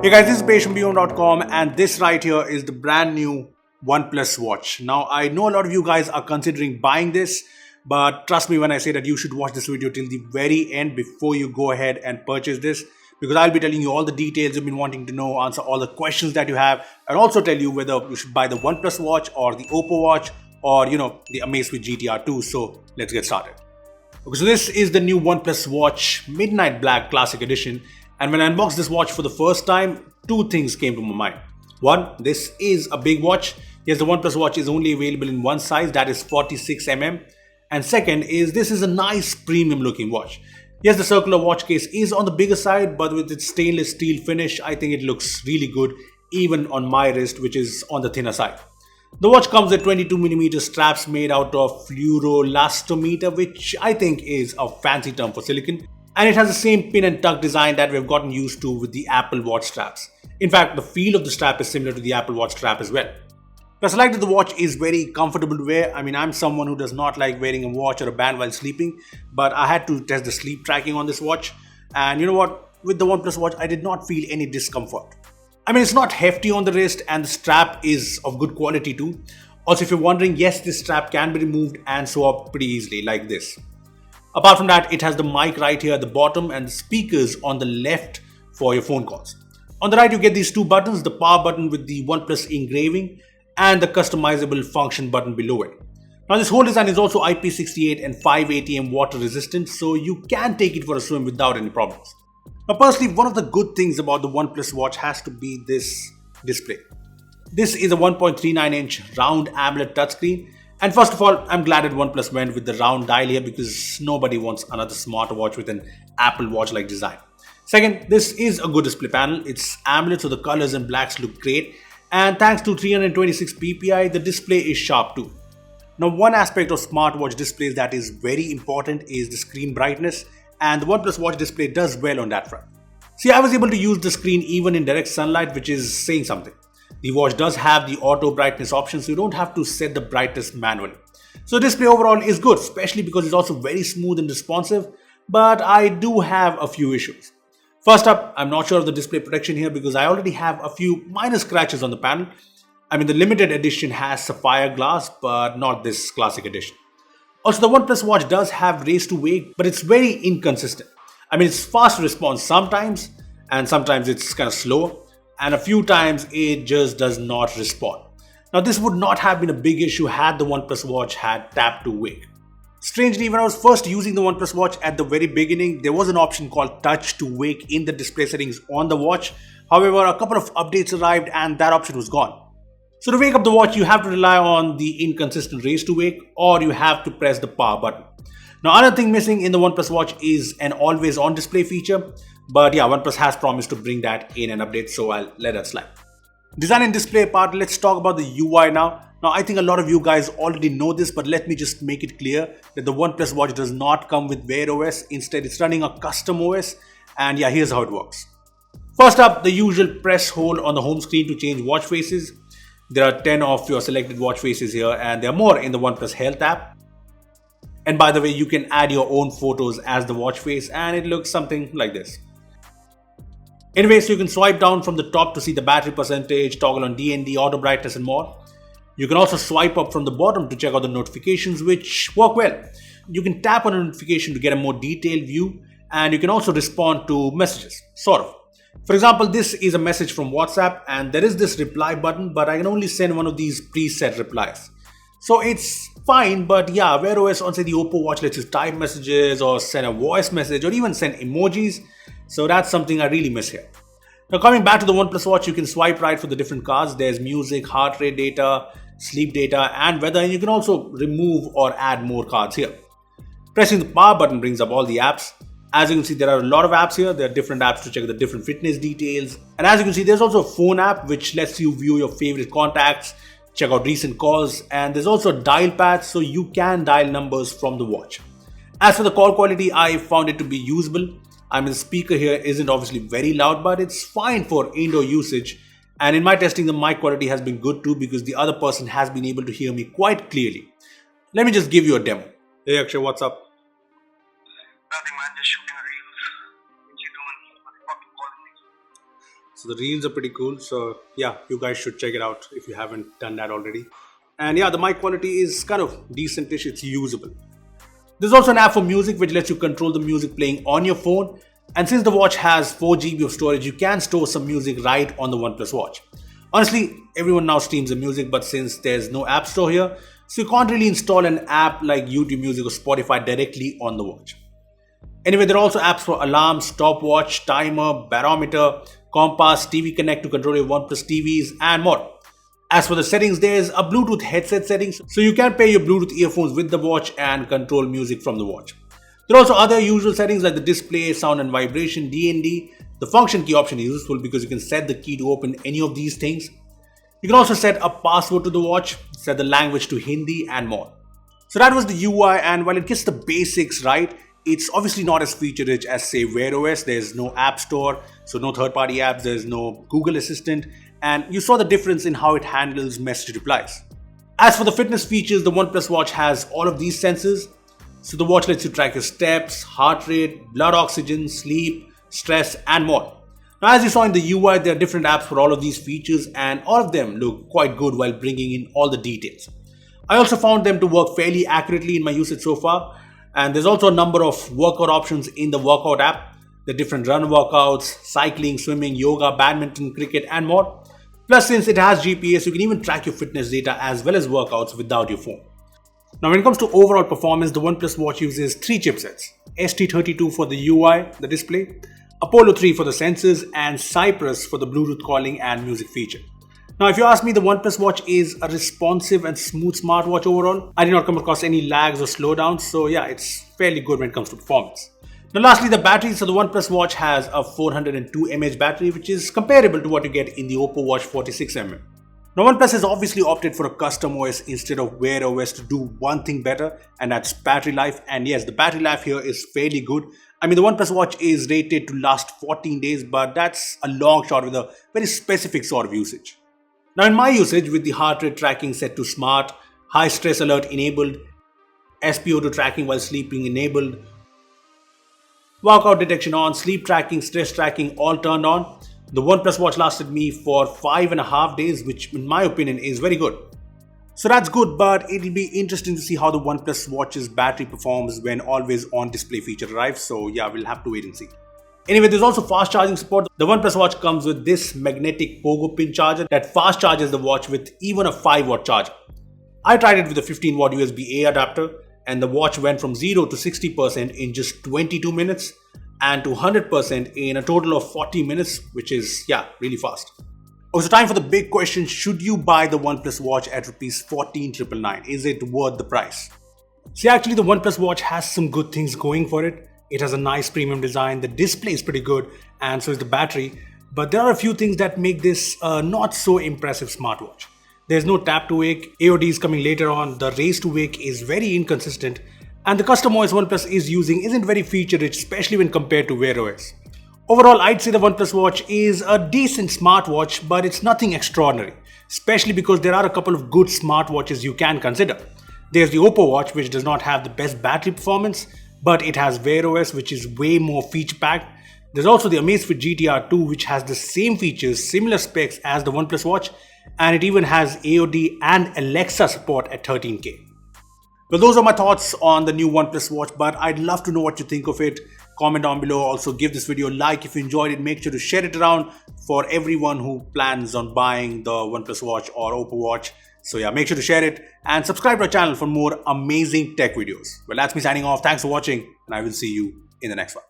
Hey guys, this is Beebom from Beebom.com and this right here is the brand new OnePlus Watch. Now I know a lot of you guys are considering buying this, but trust me when I say that you should watch this video till the very end before you go ahead and purchase this, because I'll be telling you all the details you've been wanting to know, answer all the questions that you have, and also tell you whether you should buy the OnePlus Watch or the OPPO Watch or the Amazfit GTR 2. So let's get started. Okay, so this is the new OnePlus Watch Midnight Black Classic Edition. And when I unboxed this watch for the first time, two things came to my mind. One, this is a big watch. Yes, the OnePlus Watch is only available in one size, that is 46mm. And second is this is a nice premium looking watch. Yes, the circular watch case is on the bigger side, but with its stainless steel finish, I think it looks really good, even on my wrist, which is on the thinner side. The watch comes with 22mm straps made out of fluoroelastometer, which I think is a fancy term for silicon. And it has the same pin and tuck design that we've gotten used to with the Apple Watch straps. In fact, the feel of the strap is similar to the Apple Watch strap as well. Plus, I like that the watch is very comfortable to wear. I mean, I'm someone who does not like wearing a watch or a band while sleeping, but I had to test the sleep tracking on this watch. And you know what? With the OnePlus Watch, I did not feel any discomfort. I mean, it's not hefty on the wrist and the strap is of good quality too. Also, if you're wondering, yes, this strap can be removed and sew up pretty easily like this. Apart from that, it has the mic right here at the bottom and the speakers on the left for your phone calls. On the right, you get these two buttons, the power button with the OnePlus engraving and the customizable function button below it. Now, this whole design is also IP68 and 5 ATM water resistant, so you can take it for a swim without any problems. Now, personally, one of the good things about the OnePlus Watch has to be this display. This is a 1.39-inch round AMOLED touchscreen. And first of all, I'm glad that OnePlus went with the round dial here because nobody wants another smartwatch with an Apple Watch-like design. Second, this is a good display panel. It's AMOLED, so the colors and blacks look great. And thanks to 326 ppi, the display is sharp too. Now, one aspect of smartwatch displays that is very important is the screen brightness, and the OnePlus Watch display does well on that front. See, I was able to use the screen even in direct sunlight, which is saying something. The watch does have the auto brightness option, so you don't have to set the brightness manually. So the display overall is good, especially because it's also very smooth and responsive, but I do have a few issues. First up, I'm not sure of the display protection here because I already have a few minor scratches on the panel. I mean, the limited edition has sapphire glass, but not this classic edition. Also, the OnePlus Watch does have raise to wake, but it's very inconsistent. I mean, it's fast response sometimes, and sometimes it's kind of slow. And a few times it just does not respond. Now, this would not have been a big issue had the OnePlus Watch had tap to wake. Strangely, when I was first using the OnePlus Watch at the very beginning, there was an option called touch to wake in the display settings on the watch. However, a couple of updates arrived and that option was gone. So to wake up the watch, you have to rely on the inconsistent raise to wake, or you have to press the power button. Now, another thing missing in the OnePlus Watch is an always on display feature. But yeah, OnePlus has promised to bring that in an update, so I'll let that slide. Design and display part, let's talk about the UI now. Now, I think a lot of you guys already know this, but let me just make it clear that the OnePlus Watch does not come with Wear OS. Instead, it's running a custom OS. And yeah, here's how it works. First up, the usual press hold on the home screen to change watch faces. There are 10 of your selected watch faces here, and there are more in the OnePlus Health app. And by the way, you can add your own photos as the watch face, and it looks something like this. Anyway, so you can swipe down from the top to see the battery percentage, toggle on DND, auto brightness and more. You can also swipe up from the bottom to check out the notifications, which work well. You can tap on a notification to get a more detailed view, and you can also respond to messages, sort of. For example, this is a message from WhatsApp and there is this reply button, but I can only send one of these preset replies. So it's fine, but yeah, Wear OS on say the OPPO Watch lets you type messages or send a voice message or even send emojis. So that's something I really miss here. Now, coming back to the OnePlus Watch, you can swipe right for the different cards. There's music, heart rate data, sleep data, and weather. And you can also remove or add more cards here. Pressing the power button brings up all the apps. As you can see, there are a lot of apps here. There are different apps to check the different fitness details. And as you can see, there's also a phone app which lets you view your favorite contacts, check out recent calls, and there's also a dial pad so you can dial numbers from the watch. As for the call quality, I found it to be usable. I mean, the speaker here isn't obviously very loud, but it's fine for indoor usage. And in my testing, the mic quality has been good too because the other person has been able to hear me quite clearly. Let me just give you a demo. Hey Akshay, what's up? Nothing, man, just shooting reels. What you doing? What the fuck you calling me? So the reels are pretty cool. So yeah, you guys should check it out if you haven't done that already. And yeah, the mic quality is kind of decentish. It's usable. There's also an app for music which lets you control the music playing on your phone. And since the watch has 4 GB of storage, you can store some music right on the OnePlus Watch. Honestly, everyone now streams the music, but since there's no app store here, so you can't really install an app like YouTube Music or Spotify directly on the watch. Anyway, there are also apps for alarms, stopwatch, timer, barometer, compass, TV Connect to control your OnePlus TVs, and more. As for the settings, there's a Bluetooth headset settings, so you can pair your Bluetooth earphones with the watch and control music from the watch. There are also other usual settings like the display, sound and vibration, DND. The function key option is useful because you can set the key to open any of these things. You can also set a password to the watch, set the language to Hindi, and more. So that was the UI, and while it gets the basics right, it's obviously not as feature-rich as, say, Wear OS. There's no app store, so no third-party apps, there's no Google Assistant, and you saw the difference in how it handles message replies. As for the fitness features, the OnePlus Watch has all of these sensors. So the watch lets you track your steps, heart rate, blood oxygen, sleep, stress, and more. Now, as you saw in the UI, there are different apps for all of these features, and all of them look quite good while bringing in all the details. I also found them to work fairly accurately in my usage so far. And there's also a number of workout options in the workout app. The different run workouts, cycling, swimming, yoga, badminton, cricket, and more. Plus, since it has GPS, you can even track your fitness data as well as workouts without your phone. Now, when it comes to overall performance, the OnePlus Watch uses 3 chipsets. ST32 for the UI, the display, Apollo 3 for the sensors, and Cypress for the Bluetooth calling and music feature. Now, if you ask me, the OnePlus Watch is a responsive and smooth smartwatch overall. I did not come across any lags or slowdowns, so yeah, it's fairly good when it comes to performance. Now, lastly, the battery. So the OnePlus Watch has a 402 mAh battery, which is comparable to what you get in the OPPO Watch 46mm. Now, OnePlus has obviously opted for a custom OS instead of Wear OS to do one thing better, and that's battery life. And yes, the battery life here is fairly good. I mean, the OnePlus Watch is rated to last 14 days, but that's a long shot with a very specific sort of usage. Now, in my usage, with the heart rate tracking set to smart, high stress alert enabled, SpO2 tracking while sleeping enabled, workout detection on, sleep tracking, stress tracking all turned on, the OnePlus Watch lasted me for 5.5 days, which in my opinion is very good. So that's good, but it'll be interesting to see how the OnePlus Watch's battery performs when always on display feature arrives. So yeah, we'll have to wait and see. Anyway, there's also fast charging support. The OnePlus Watch comes with this magnetic pogo pin charger that fast charges the watch with even a 5-watt charger. I tried it with a 15-watt USB-A adapter, and the watch went from 0 to 60% in just 22 minutes and to 100% in a total of 40 minutes, which is, yeah, really fast. Okay, so time for the big question. Should you buy the OnePlus Watch at Rs 14,999? Is it worth the price? See, actually, the OnePlus Watch has some good things going for it. It has a nice premium design, the display is pretty good, and so is the battery. But there are a few things that make this a not so impressive smartwatch. There's no tap to wake, AOD is coming later on, the raise to wake is very inconsistent, and the custom OS OnePlus is using isn't very feature rich, especially when compared to Wear OS. Overall, I'd say the OnePlus Watch is a decent smartwatch, but it's nothing extraordinary, especially because there are a couple of good smartwatches you can consider. There's the OPPO Watch, which does not have the best battery performance, but it has Wear OS, which is way more feature-packed. There's also the Amazfit GTR 2, which has the same features, similar specs as the OnePlus Watch, and it even has AOD and Alexa support at 13K. Well, those are my thoughts on the new OnePlus Watch, but I'd love to know what you think of it. Comment down below. Also, give this video a like if you enjoyed it. Make sure to share it around for everyone who plans on buying the OnePlus Watch or OPPO Watch. So yeah, make sure to share it and subscribe to our channel for more amazing tech videos. Well, that's me signing off. Thanks for watching, and I will see you in the next one.